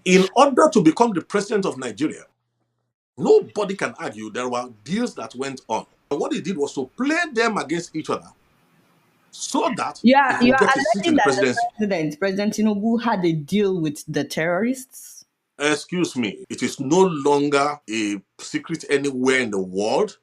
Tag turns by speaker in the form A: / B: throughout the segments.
A: In order to become the president of Nigeria, nobody can argue there were deals that went on. What he did was to play them against each other so that he
B: You
A: could
B: are
A: get a seat in
B: alleging
A: the
B: that the
A: presidency.
B: President Tinubu, had a deal with the terrorists.
A: Excuse me, it is no longer a secret anywhere in the world.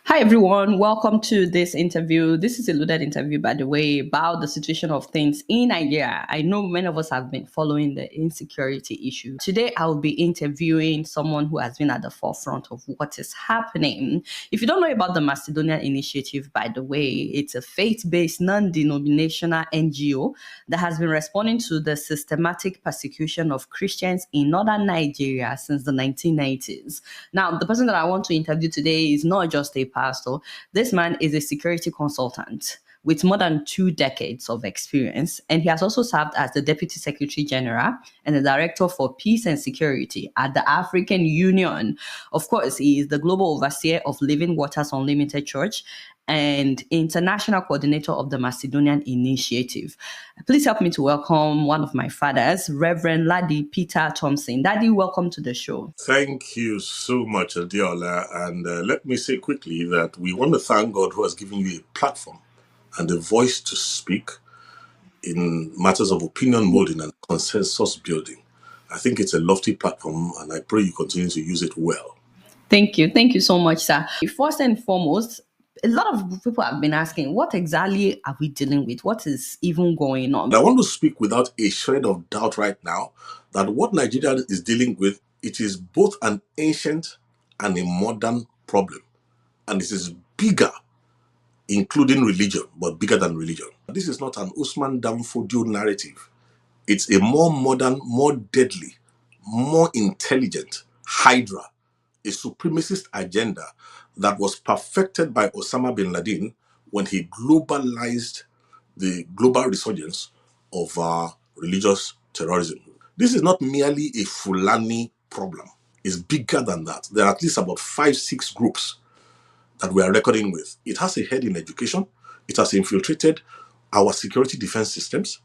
B: Hi everyone, welcome to this interview. This is a loaded interview, by the way, about the situation of things in Nigeria. I know many of us have been following the insecurity issue. Today, I will be interviewing someone who has been at the forefront of what is happening. If you don't know about the Macedonian Initiative, by the way, it's a faith-based, non-denominational NGO that has been responding to the systematic persecution of Christians in northern Nigeria since the 1990s. Now, the person that I want to interview today is not just a pastor. This man is a security consultant with more than 2 decades of experience, and he has also served as the Deputy Secretary General and the Director for Peace and Security at the African Union. Of course, he is the Global Overseer of Living Waters Unlimited Church and International Coordinator of the Macedonian Initiative. Please help me to welcome one of my fathers, Reverend Ladi Peter Thompson. Daddy, welcome to the show.
A: Thank you so much, Adiola. And let me say quickly that we want to thank God who has given you a platform and a voice to speak in matters of opinion molding and consensus building. I think it's a lofty platform, and I pray you continue to use it well.
B: Thank you. Thank you so much, sir. First and foremost, a lot of people have been asking, what exactly are we dealing with? What is even going on?
A: I want to speak without a shred of doubt right now that what Nigeria is dealing with, it is both an ancient and a modern problem. And it is bigger, including religion, but bigger than religion. This is not an Usman Danfodio narrative. It's a more modern, more deadly, more intelligent Hydra, a supremacist agenda that was perfected by Osama bin Laden when he globalized the global resurgence of religious terrorism. This is not merely a Fulani problem. It's bigger than that. There are at least about 5, 6 groups that we are reckoning with. It has a head in education. It has infiltrated our security defense systems.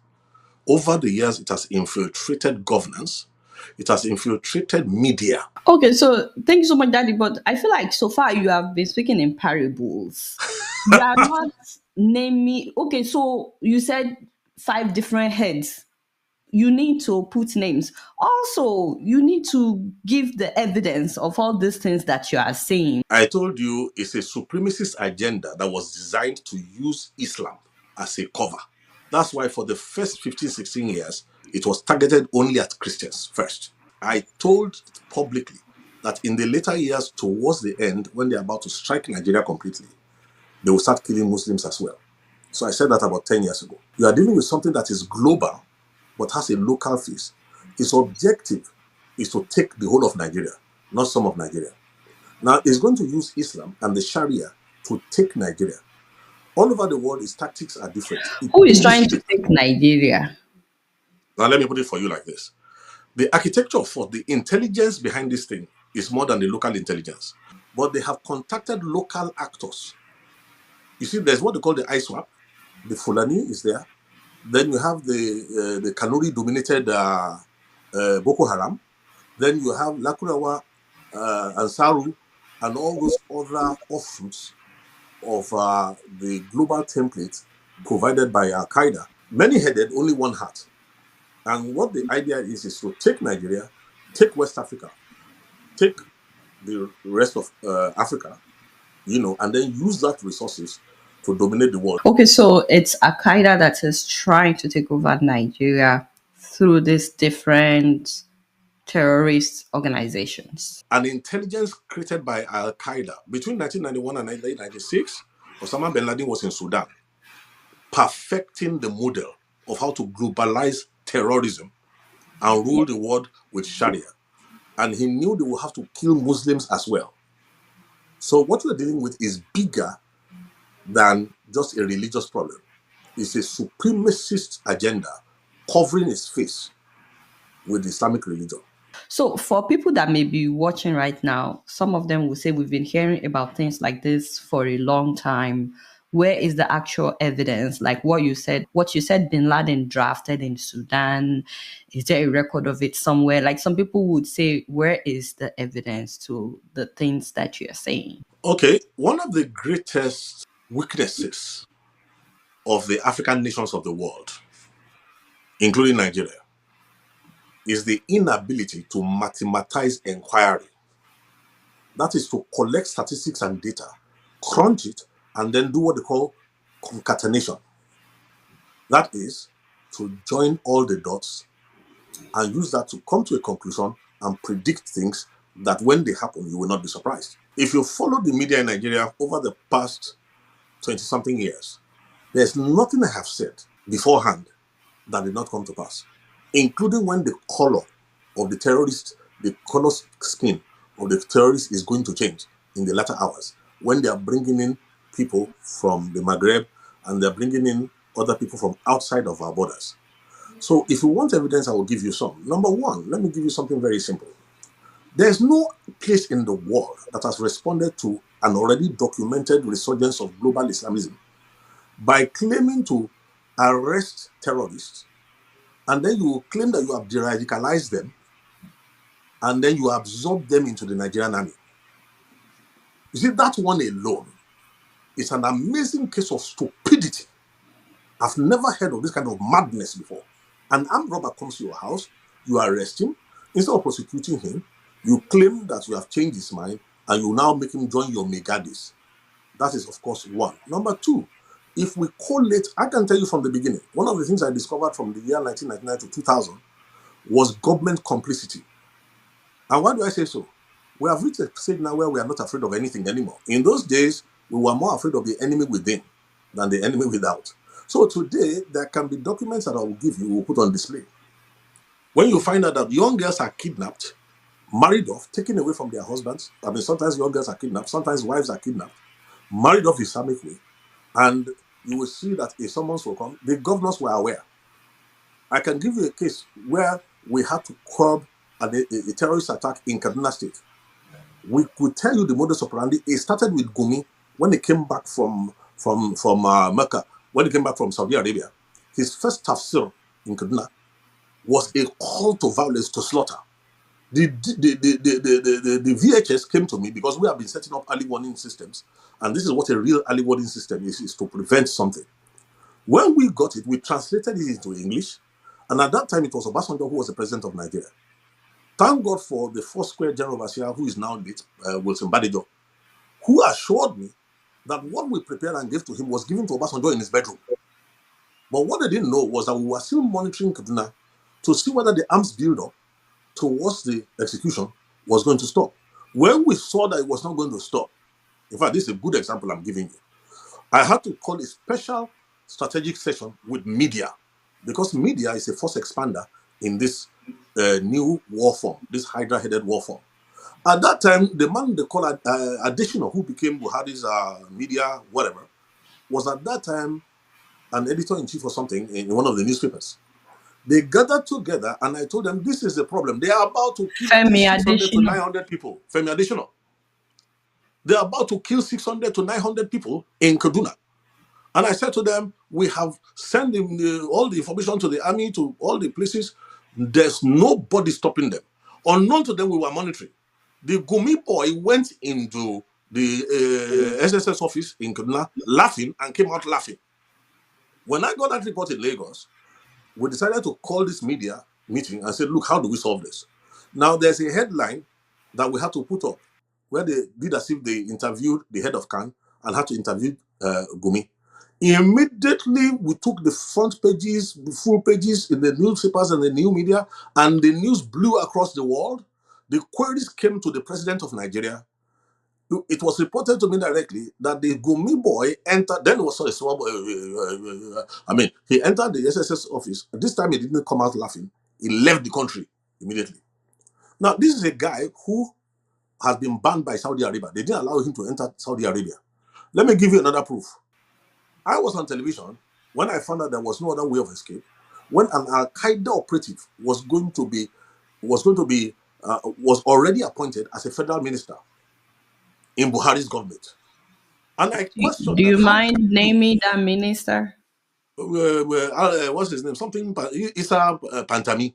A: Over the years, it has infiltrated governance. It has infiltrated media.
B: Okay, so thank you so much, Daddy. But I feel like so far you have been speaking in parables. You are not naming. Okay, so you said 5 different heads. You need to put names. Also, you need to give the evidence of all these things that you are saying.
A: I told you it's a supremacist agenda that was designed to use Islam as a cover. That's why for the first 15, 16 years, it was targeted only at Christians first. I told publicly that in the later years, towards the end, when they're about to strike Nigeria completely, they will start killing Muslims as well. So I said that about 10 years ago. You are dealing with something that is global, but has a local face. Its objective is to take the whole of Nigeria, not some of Nigeria. Now, it's going to use Islam and the Sharia to take Nigeria. All over the world, its tactics are different. It
B: Who is trying
A: uses
B: to
A: it.
B: take Nigeria?
A: Now, let me put it for you like this. The architecture for the intelligence behind this thing is more than the local intelligence. But they have contacted local actors. You see, there's what they call the ISWAP. The Fulani is there. Then you have the Kanuri-dominated Boko Haram. Then you have Lakurawa, Ansaru, and all those other offshoots of the global template provided by Al Qaeda. Many headed, only one heart. And what the idea is to take Nigeria, take West Africa, take the rest of Africa, and then use that resources to dominate the world.
B: Okay, so it's Al Qaeda that is trying to take over Nigeria through these different terrorist organizations.
A: An intelligence created by Al Qaeda between 1991 and 1996, Osama bin Laden was in Sudan, perfecting the model of how to globalize terrorism and rule the world with Sharia. And he knew they would have to kill Muslims as well. So what we're dealing with is bigger than just a religious problem. It's a supremacist agenda covering its face with Islamic religion.
B: So, for people that may be watching right now, some of them will say we've been hearing about things like this for a long time. where is the actual evidence? Like what you said Bin Laden drafted in Sudan. Is there a record of it somewhere? Like some people would say, where is the evidence to the things that you're saying?
A: Okay, one of the greatest weaknesses of the African nations of the world, including Nigeria, is the inability to mathematize inquiry. That is to collect statistics and data, crunch it, and then do what they call concatenation. That is to join all the dots and use that to come to a conclusion and predict things that when they happen, you will not be surprised. If you follow the media in Nigeria over the past 20 something years, there's nothing I have said beforehand that did not come to pass, including when the color of the terrorist, the color skin of the terrorist is going to change in the latter hours, when they are bringing in people from the Maghreb and they're bringing in other people from outside of our borders. So if you want evidence, I will give you some. Number one, let me give you something very simple. There's no place in the world that has responded to an already documented resurgence of global Islamism by claiming to arrest terrorists, and then you claim that you have de-radicalized them, and then you absorb them into the Nigerian army. You see, that one alone is an amazing case of stupidity. I've never heard of this kind of madness before. An armed robber comes to your house, you arrest him. Instead of prosecuting him, you claim that you have changed his mind and you now make him join your megadis. That is, of course, one. Number two, if we collate, I can tell you from the beginning, one of the things I discovered from the year 1999 to 2000 was government complicity. And why do I say so? We have reached a stage now where we are not afraid of anything anymore. In those days, we were more afraid of the enemy within than the enemy without. So today, there can be documents that I will give you, we'll put on display. When you find out that young girls are kidnapped, married off, taken away from their husbands, I mean, sometimes young girls are kidnapped, sometimes wives are kidnapped, married off Islamic way, and you will see that if someone will come, the governors were aware. I can give you a case where we had to curb a terrorist attack in Kaduna State. We could tell you the modus operandi. It started with Gumi when he came back from Mecca, when he came back from Saudi Arabia. His first tafsir in Kaduna was a call to violence, to slaughter. The VHS came to me because we have been setting up early warning systems, and this is what a real early warning system is to prevent something. When we got it, we translated it into English, and at that time it was Obasanjo who was the president of Nigeria. Thank God for the Four Square General Overseer, who is now late, Wilson Badejo, who assured me that what we prepared and gave to him was given to Obasanjo in his bedroom. But what they didn't know was that we were still monitoring Kaduna to see whether the arms build-up towards the execution was going to stop. When we saw that it was not going to stop, in fact, this is a good example I'm giving you. I had to call a special strategic session with media, because media is a force expander in this new war form, this Hydra-headed war form. At that time, the man they call Additional, who became Buhari's media, whatever, was at that time an editor-in-chief or something in one of the newspapers. They gathered together, and I told them, this is the problem. They are about to kill at
B: Femi
A: least 600 to
B: Adesina.
A: 900 people. Femi Additional. They are about to kill 600 to 900 people in Kaduna. And I said to them, we have sent all the information to the army, to all the places. There's nobody stopping them. Unknown to them, we were monitoring. The Gumi boy went into the SSS office in Kaduna laughing and came out laughing. When I got that report in Lagos, we decided to call this media meeting and say, look, how do we solve this? Now, there's a headline that we had to put up where they did as if they interviewed the head of CAN and had to interview Gumi. Immediately, we took the front pages, the full pages in the newspapers and the new media, and the news blew across the world. The queries came to the president of Nigeria. It was reported to me directly that the Gumi boy entered, then it was a small boy, he entered the SSS office. This time he didn't come out laughing. He left the country immediately. Now, this is a guy who has been banned by Saudi Arabia. They didn't allow him to enter Saudi Arabia. Let me give you another proof. I was on television when I found out there was no other way of escape. When an Al Qaeda operative was already appointed as a federal minister in Buhari's government. And I question
B: Do
A: that
B: you
A: how
B: mind
A: can you,
B: naming that minister?
A: what's his name? Something, Isa Pantami.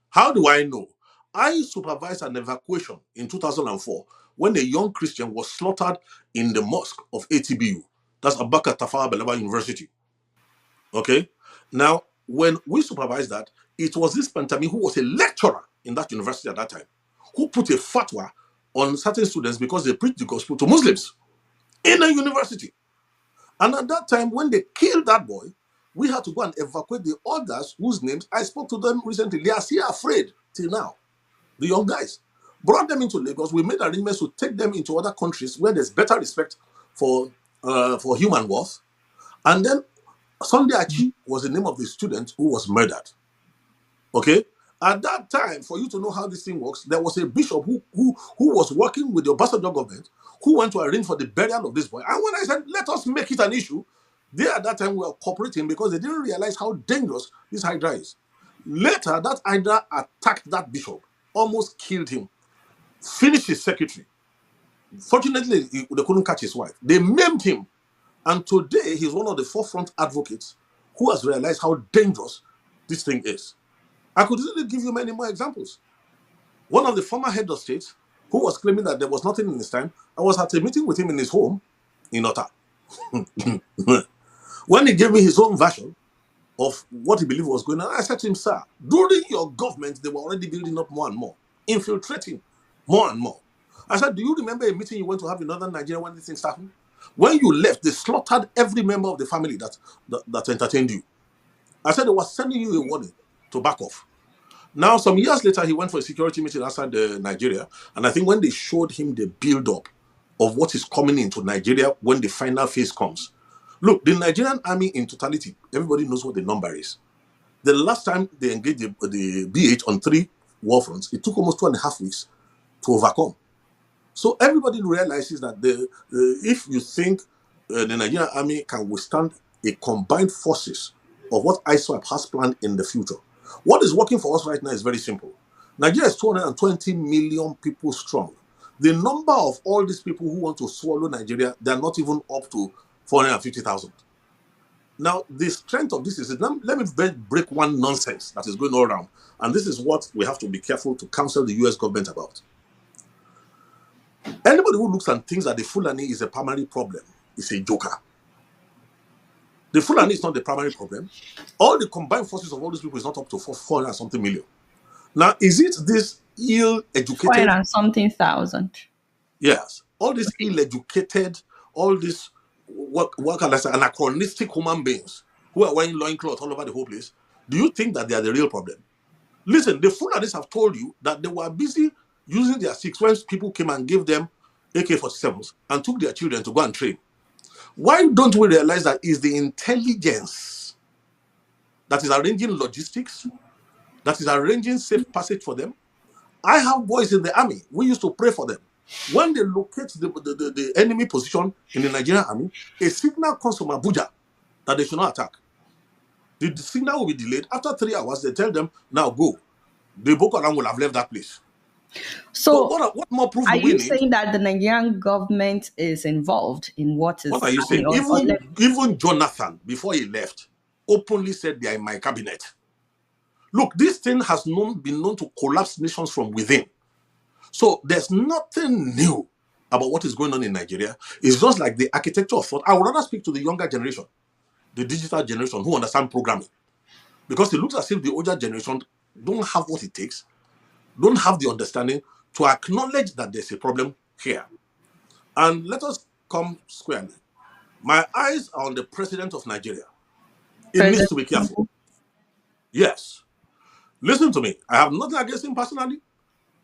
A: How do I know? I supervised an evacuation in 2004 when a young Christian was slaughtered in the mosque of ATBU. That's Abaka Tafawa Balewa University. Okay? Now, when we supervised that, it was this Pantami who was a lecturer in that university at that time who put a fatwa on certain students because they preached the gospel to Muslims in a university. And at that time, when they killed that boy, we had to go and evacuate the others whose names I spoke to them recently. They are still afraid till now. The young guys brought them into Lagos. We made arrangements to take them into other countries where there's better respect for human worth. And then Sunday Achi was the name of the student who was murdered. Okay. At that time, for you to know how this thing works, there was a bishop who was working with the Obasanjo government who went to arrange for the burial of this boy. And when I said, let us make it an issue, they at that time were cooperating because they didn't realize how dangerous this Hydra is. Later, that Hydra attacked that bishop, almost killed him, finished his secretary. Fortunately, they couldn't catch his wife. They maimed him. And today, he's one of the forefront advocates who has realized how dangerous this thing is. I could easily give you many more examples. One of the former head of state who was claiming that there was nothing in his time, I was at a meeting with him in his home in Ota. When he gave me his own version of what he believed was going on, I said to him, sir, during your government, they were already building up more and more, infiltrating more and more. I said, do you remember a meeting you went to have in northern Nigeria when these things happened? When you left, they slaughtered every member of the family that entertained you. I said they were sending you a warning to back off. Now, some years later, he went for a security meeting outside Nigeria. And I think when they showed him the build-up of what is coming into Nigeria when the final phase comes. Look, the Nigerian army in totality, everybody knows what the number is. The last time they engaged the BH on 3 war fronts, it took almost 2.5 weeks to overcome. So everybody realizes that if you think the Nigerian army can withstand a combined forces of what ISWAP has planned in the future, what is working for us right now is very simple. Nigeria is 220 million people strong. The number of all these people who want to swallow Nigeria, they are not even up to 450,000. Now, the strength of this is, let me break one nonsense that is going all around. And this is what we have to be careful to counsel the US government about. Anybody who looks and thinks that the Fulani is a primary problem is a joker. The Fulani is not the primary problem. All the combined forces of all these people is not up to 400 and something million. Now, is it this
B: Four
A: ill-educated?
B: and something thousand.
A: Yes. All these ill-educated, all these, what can I say, anachronistic human beings who are wearing loincloth all over the whole place. Do you think that they are the real problem? Listen, the Fulanis have told you that they were busy using their six when people came and gave them AK-47s and took their children to go and train. Why don't we realize that it's the intelligence that is arranging logistics, that is arranging safe passage for them? I have boys in the army. We used to pray for them. When they locate the enemy position in the Nigerian army, a signal comes from Abuja that they should not attack. The signal will be delayed. After 3 hours, they tell them, now go. The Boko Haram will have left that place. So
B: So,
A: what more proof
B: are
A: do we
B: you
A: need?
B: saying that the Nigerian government is involved in what
A: What
B: is
A: are you
B: happening?
A: saying? Even Jonathan, before he left, openly said they are in my cabinet. Look, this thing has been known to collapse nations from within. So there's nothing new about what is going on in Nigeria. It's just like the architecture of thought. I would rather speak to the younger generation, the digital generation who understand programming. Because it looks as if the older generation don't have what it takes, don't have the understanding to acknowledge that there's a problem here. And let us come squarely. My eyes are on the president of Nigeria. It needs
B: President
A: to be careful.
B: Tunumbu?
A: Yes. Listen to me. I have nothing against him personally,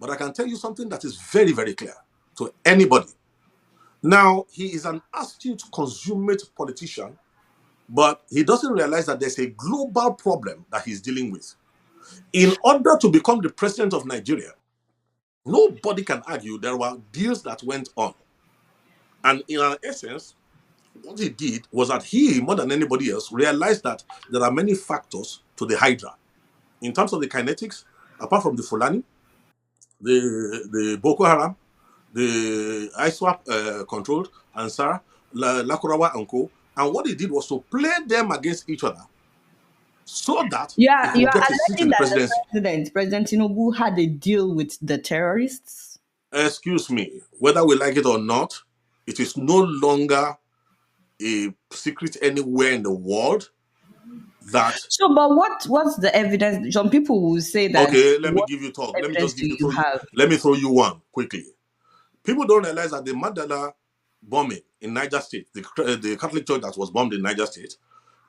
A: but I can tell you something that is very, very clear to anybody. Now, he is an astute, consummate politician, but he doesn't realize that there's a global problem that he's dealing with. In order to become the president of Nigeria, nobody can argue there were deals that went on. And in an essence, what he did was that he, more than anybody else, realized that there are many factors to the Hydra. In terms of the kinetics, apart from the Fulani, the Boko Haram, the ISWAP controlled Ansar, Lakurawa and Co. And what he did was to play them against each other so that he
B: You
A: could
B: are
A: get a seat in
B: alleging
A: the
B: that the
A: presidency.
B: President Tinubu, had a deal with the terrorists.
A: Excuse me, whether we like it or not, it is no longer a secret anywhere in the world that.
B: So, but what's the evidence? Some people will say that.
A: Okay, let me
B: What
A: give you talk. Let me
B: evidence
A: just
B: do
A: give you
B: you
A: throw you.
B: have?
A: Let me throw you one quickly. People don't realize that the Mandela bombing in Niger State, the Catholic church that was bombed in Niger State,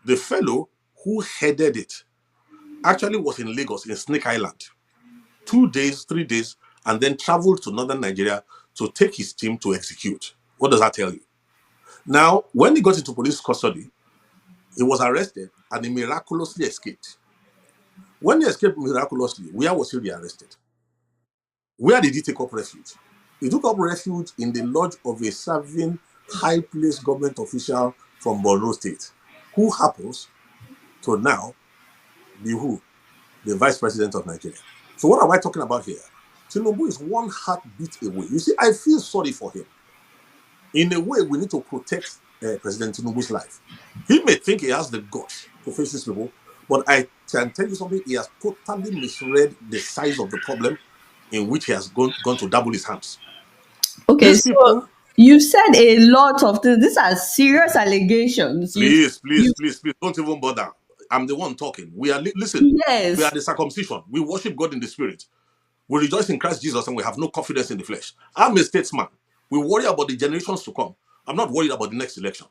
A: the fellow who headed it actually was in Lagos in Snake Island, 2 days, 3 days, and then traveled to northern Nigeria to take his team to execute. What does that tell you? Now, when he got into police custody, he was arrested and he miraculously escaped. When he escaped miraculously, where was he rearrested? Where did he take up refuge? He took up refuge in the lodge of a serving high placed government official from Borno State, who happens to now be who? The vice president of Nigeria. So, what am I talking about here? Tunumbu is one heartbeat away. You see, I feel sorry for him. In a way, we need to protect President Tinubu's life. He may think he has the guts to face these people, but I can tell you something, he has totally misread the size of the problem in which he has gone to double his hands.
B: Okay,
A: These
B: so
A: people,
B: you said a lot of things. These are serious allegations.
A: please, please,
B: You
A: please, please, don't even bother. I'm the one talking. Listen, we are
B: yes.
A: the circumcision. We worship God in the spirit. We rejoice in Christ Jesus and we have no confidence in the flesh. I'm a statesman. We worry about the generations to come. I'm not worried about the next election.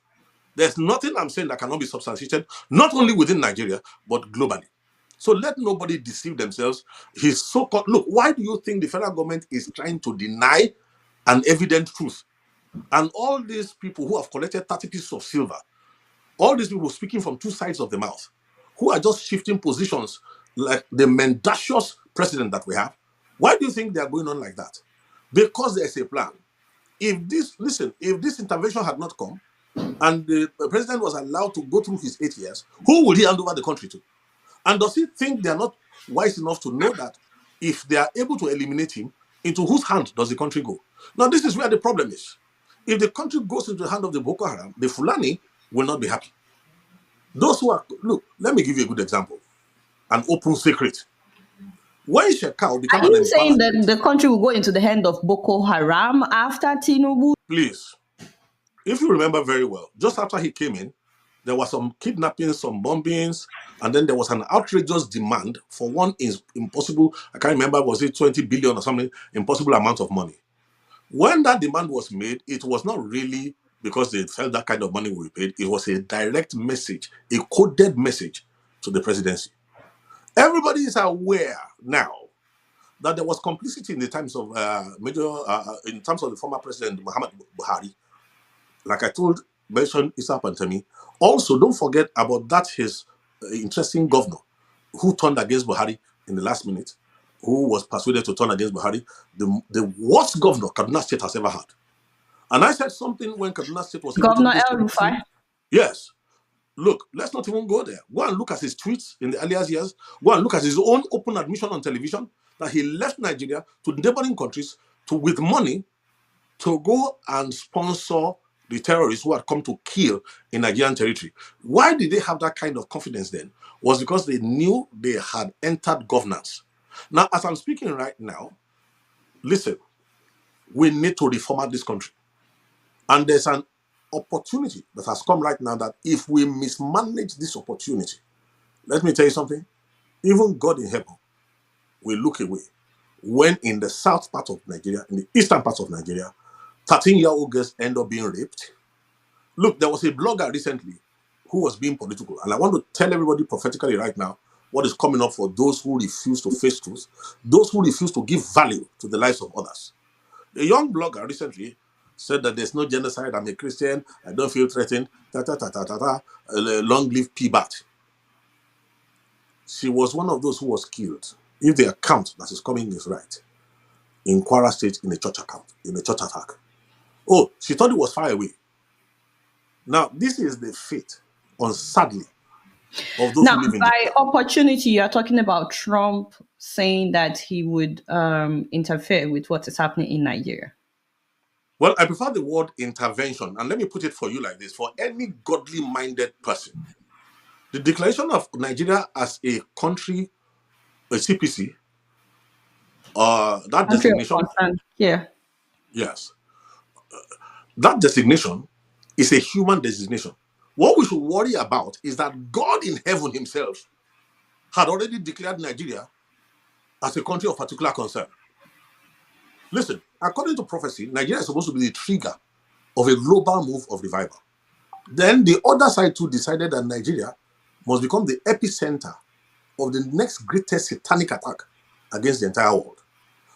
A: There's nothing I'm saying that cannot be substantiated, not only within Nigeria, but globally. So let nobody deceive themselves. His so-called look, why do you think the federal government is trying to deny an evident truth? And all these people who have collected 30 pieces of silver, all these people speaking from two sides of the mouth, who are just shifting positions like the mendacious president that we have, why do you think they are going on like that? Because there's a plan. If this intervention had not come, and the president was allowed to go through his 8 years, who will he hand over the country to? And does he think they are not wise enough to know that if they are able to eliminate him, into whose hand does the country go? Now, this is where the problem is. If the country goes into the hand of the Boko Haram, the Fulani will not be happy. Those who are, look, let me give you a good example, an open secret. When Shekau
B: Are
A: became an
B: you saying that
A: embarrassment,
B: the country will go into the hand of Boko Haram after Tinubu?
A: please, if you remember very well, just after he came in, there was some kidnappings, some bombings, and then there was an outrageous demand for one impossible, I can't remember, was it 20 billion or something, impossible amount of money. When that demand was made, it was not really because they felt that kind of money will be paid. It was a direct message, a coded message to the presidency. Everybody is aware now that there was complicity in the times of in terms of the former president Muhammad Buhari. Like I mentioned Issa Pantemi. Also, don't forget about that his interesting governor who turned against Buhari in the last minute, who was persuaded to turn against Buhari, the worst governor Kaduna State has ever had. And I said something when Kaduna State was able to
B: Governor
A: even
B: El
A: step through.
B: Rufai?
A: Yes. Look, let's not even go there. Go and look at his tweets in the earlier years. Go and look at his own open admission on television that he left Nigeria to neighboring countries to with money to go and sponsor the terrorists who had come to kill in Nigerian territory. Why did they have that kind of confidence then? Was because they knew they had entered governance. Now, as I'm speaking right now, listen, we need to reformat this country. And there's an opportunity that has come right now that if we mismanage this opportunity, let me tell you something, even God in heaven will look away when in the south part of Nigeria, in the eastern part of Nigeria, 13-year-old girls end up being raped. Look, there was a blogger recently who was being political, and I want to tell everybody prophetically right now what is coming up for those who refuse to face truth, those who refuse to give value to the lives of others. A young blogger recently said that there's no genocide, I'm a Christian, I don't feel threatened, long live P-Bat. She was one of those who was killed, if the account that is coming is right, in Kwara State in a church attack. Oh, she thought it was far away. Now, this is the fate, sadly, of those
B: Now,
A: who live in this
B: by
A: land.
B: opportunity, you're talking about Trump saying that he would interfere with what is happening in Nigeria.
A: Well, I prefer the word intervention. And let me put it for you like this: for any godly minded person, the declaration of Nigeria as a country, a CPC, that
B: Country of
A: designation,
B: concern. Yeah.
A: yes, that designation is a human designation. What we should worry about is that God in heaven himself had already declared Nigeria as a country of particular concern. Listen, according to prophecy, Nigeria is supposed to be the trigger of a global move of revival. Then the other side too decided that Nigeria must become the epicenter of the next greatest satanic attack against the entire world.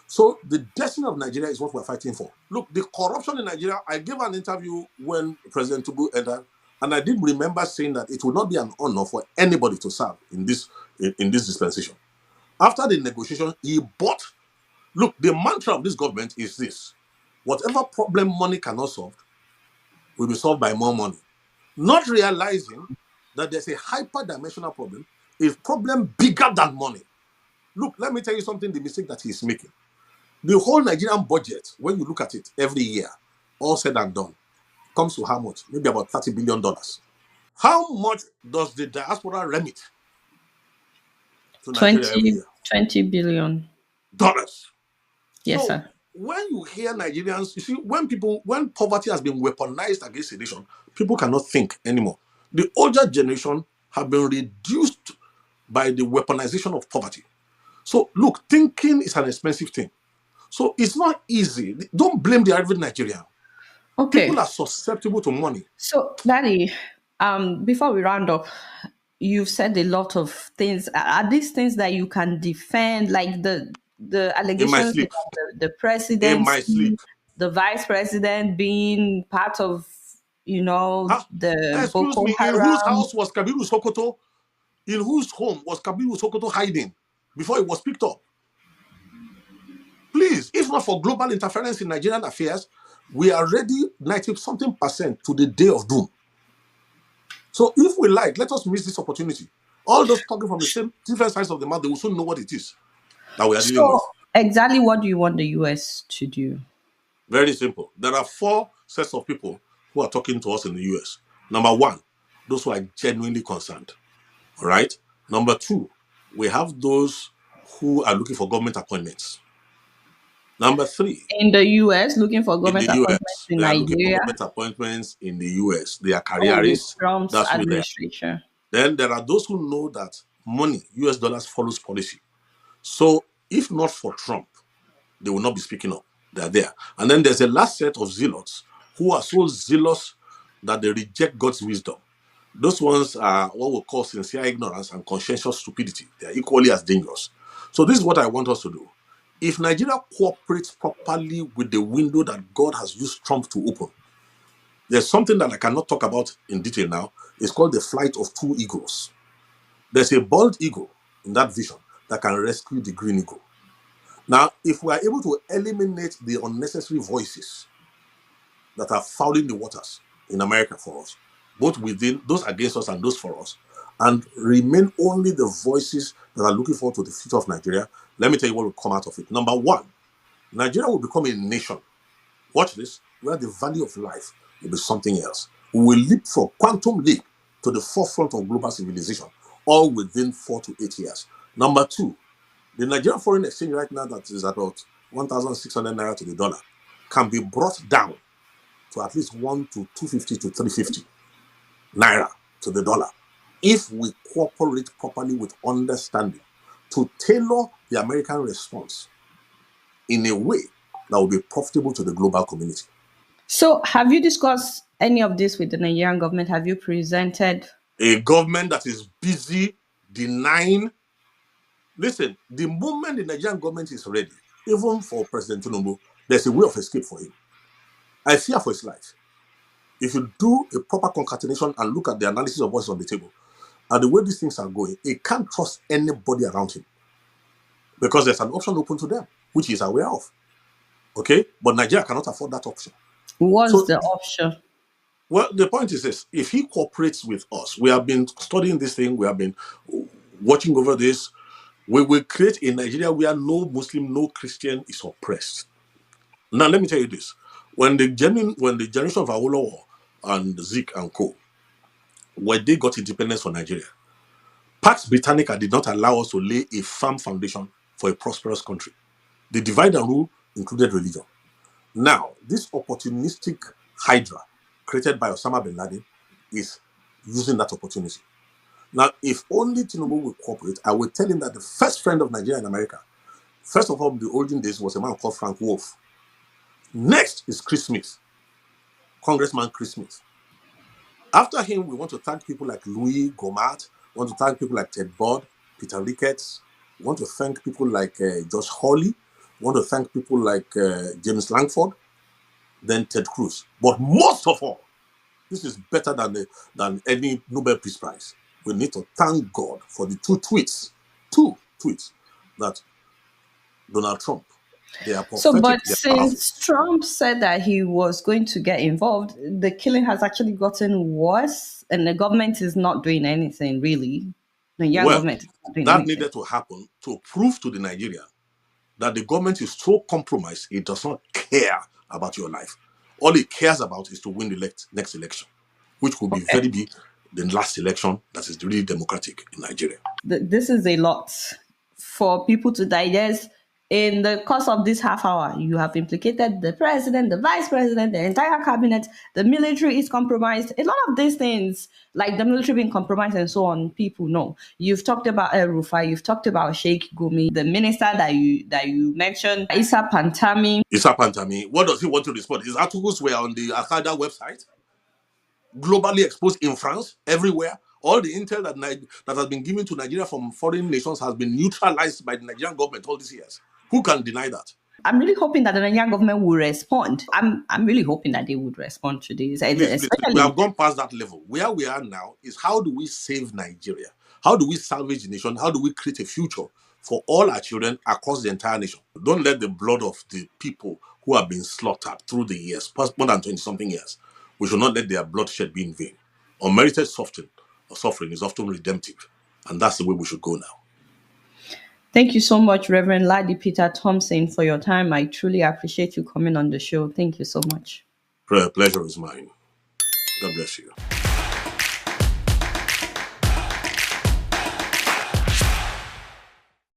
A: So the destiny of Nigeria is what we're fighting for. Look, the corruption in Nigeria, I gave an interview when President Tunumbu entered, and I did remember saying that it would not be an honor for anybody to serve in this dispensation. After the negotiation, he bought. Look, the mantra of this government is this: whatever problem money cannot solve will be solved by more money. Not realizing that there's a hyper-dimensional problem, a problem bigger than money. Look, let me tell you something, the mistake that he's making. The whole Nigerian budget, when you look at it every year, all said and done, comes to how much? Maybe about $30 billion. How much does the diaspora remit to Nigeria every
B: 20,
A: year?
B: 20 billion.
A: Dollars.
B: Yes,
A: So
B: sir.
A: when you hear Nigerians, you see, when poverty has been weaponized against a nation, people cannot think anymore. The older generation have been reduced by the weaponization of poverty. So look, thinking is an expensive thing. So it's not easy. Don't blame the average Nigerian.
B: Okay.
A: People are susceptible to money.
B: So, Daddy, before we round up, you've said a lot of things. Are these things that you can defend, like the
A: In my
B: allegations
A: sleep.
B: about the
A: In my
B: presidency,
A: sleep.
B: the vice president being part of,
A: Huh?
B: the
A: Excuse
B: Boko
A: me, in whose
B: Haram?
A: house was Kabiru Sokoto? In whose home was Kabiru Sokoto hiding before it was picked up? Please, if not for global interference in Nigerian affairs, we are ready 90 something percent to the day of doom. So if we like, let us miss this opportunity. All those talking from the same different sides of the mouth, they will soon know what it is that we are dealing
B: So,
A: with.
B: exactly what do you want the US to do?
A: Very simple. There are four sets of people who are talking to us in the US. Number one, those who are genuinely concerned. All right. Number two, we have those who are looking for government appointments. Number three,
B: In the US, looking for
A: in
B: government
A: the
B: appointments
A: US,
B: in
A: they are looking for
B: Nigeria?
A: government appointments in the US. They are
B: Oh, with
A: careerists.
B: Trump's
A: That's who they are.
B: administration.
A: Then there are those who know that money, US dollars, follows policy. So if not for Trump, they will not be speaking up. They are there. And then there's a last set of zealots who are so zealous that they reject God's wisdom. Those ones are what we call sincere ignorance and conscientious stupidity. They are equally as dangerous. So this is what I want us to do. If Nigeria cooperates properly with the window that God has used Trump to open, there's something that I cannot talk about in detail now. It's called the flight of two eagles. There's a bald eagle in that vision that can rescue the green eagle. Now, if we are able to eliminate the unnecessary voices that are fouling the waters in America for us, both within those against us and those for us, and remain only the voices that are looking forward to the future of Nigeria, let me tell you what will come out of it. Number one, Nigeria will become a nation. Watch this, where the value of life will be something else. We will leap from quantum leap to the forefront of global civilization, all within 4 to 8 years. Number two, the Nigerian foreign exchange right now that is about 1,600 naira to the dollar can be brought down to at least 1 to 250 to 350 naira to the dollar if we cooperate properly with understanding to tailor the American response in a way that will be profitable to the global community.
B: So, have you discussed any of this with the Nigerian government? Have you presented?
A: A government that is busy denying. Listen, the moment the Nigerian government is ready, even for President Tunumbu, there's a way of escape for him. I fear for his life. If you do a proper concatenation and look at the analysis of what's on the table and the way these things are going, he can't trust anybody around him because there's an option open to them, which he's aware of. Okay? But Nigeria cannot afford that option.
B: What's
A: So,
B: the option?
A: well, the point is this: if he cooperates with us, we have been studying this thing, we have been watching over this, we will create a Nigeria where no Muslim, no Christian is oppressed. Now, let me tell you this. when the generation of Awolowo and Zik and Co, when they got independence for Nigeria, Pax Britannica did not allow us to lay a firm foundation for a prosperous country. The divide and rule included religion. Now, this opportunistic hydra created by Osama bin Laden is using that opportunity. Now, if only Tunumbu will cooperate, I will tell him that the first friend of Nigeria in America, first of all, in the olden days, was a man called Frank Wolf. Next is Chris Smith, Congressman Chris Smith. After him, we want to thank people like Louis Gohmert, we want to thank people like Ted Budd, Peter Ricketts, we want to thank people like Josh Hawley, we want to thank people like James Langford, then Ted Cruz. But most of all, this is better than any Nobel Peace Prize. We need to thank God for the two tweets that Donald Trump, they are
B: So,
A: prophetic,
B: but
A: they are powerful.
B: since Trump said that he was going to get involved, the killing has actually gotten worse, and the government is not doing anything really. The young
A: Well,
B: government is not doing
A: that
B: anything.
A: needed to happen to prove to the Nigerian that the government is so compromised, it does not care about your life. All it cares about is to win the next election, which will be
B: Okay.
A: very big the last election that is really democratic in Nigeria.
B: This is a lot for people to digest. In the course of this half hour, you have implicated the president, the vice president, the entire cabinet, the military is compromised. A lot of these things, like the military being compromised and so on, people know. You've talked about El Rufai, you've talked about Sheikh Gumi, the minister that you mentioned, Issa Pantami.
A: Issa Pantami, what does he want to respond? His articles were on the Al-Qaeda website, globally exposed in France, everywhere. All the intel that has been given to Nigeria from foreign nations has been neutralized by the Nigerian government all these years. Who can deny that?
B: I'm really hoping that the Nigerian government will respond. I'm really hoping that they would respond to this,
A: Please, we
B: especially.
A: have gone past that level. Where we are now is how do we save Nigeria? How do we salvage the nation? How do we create a future for all our children across the entire nation? Don't let the blood of the people who have been slaughtered through the years, past more than 20-something years, we should not let their bloodshed be in vain. Unmerited suffering is often redemptive, and that's the way we should go now.
B: Thank you so much, Reverend Ladi Peter Thompson, for your time. I truly appreciate you coming on the show. Thank you so much.
A: Pleasure is mine. God bless you.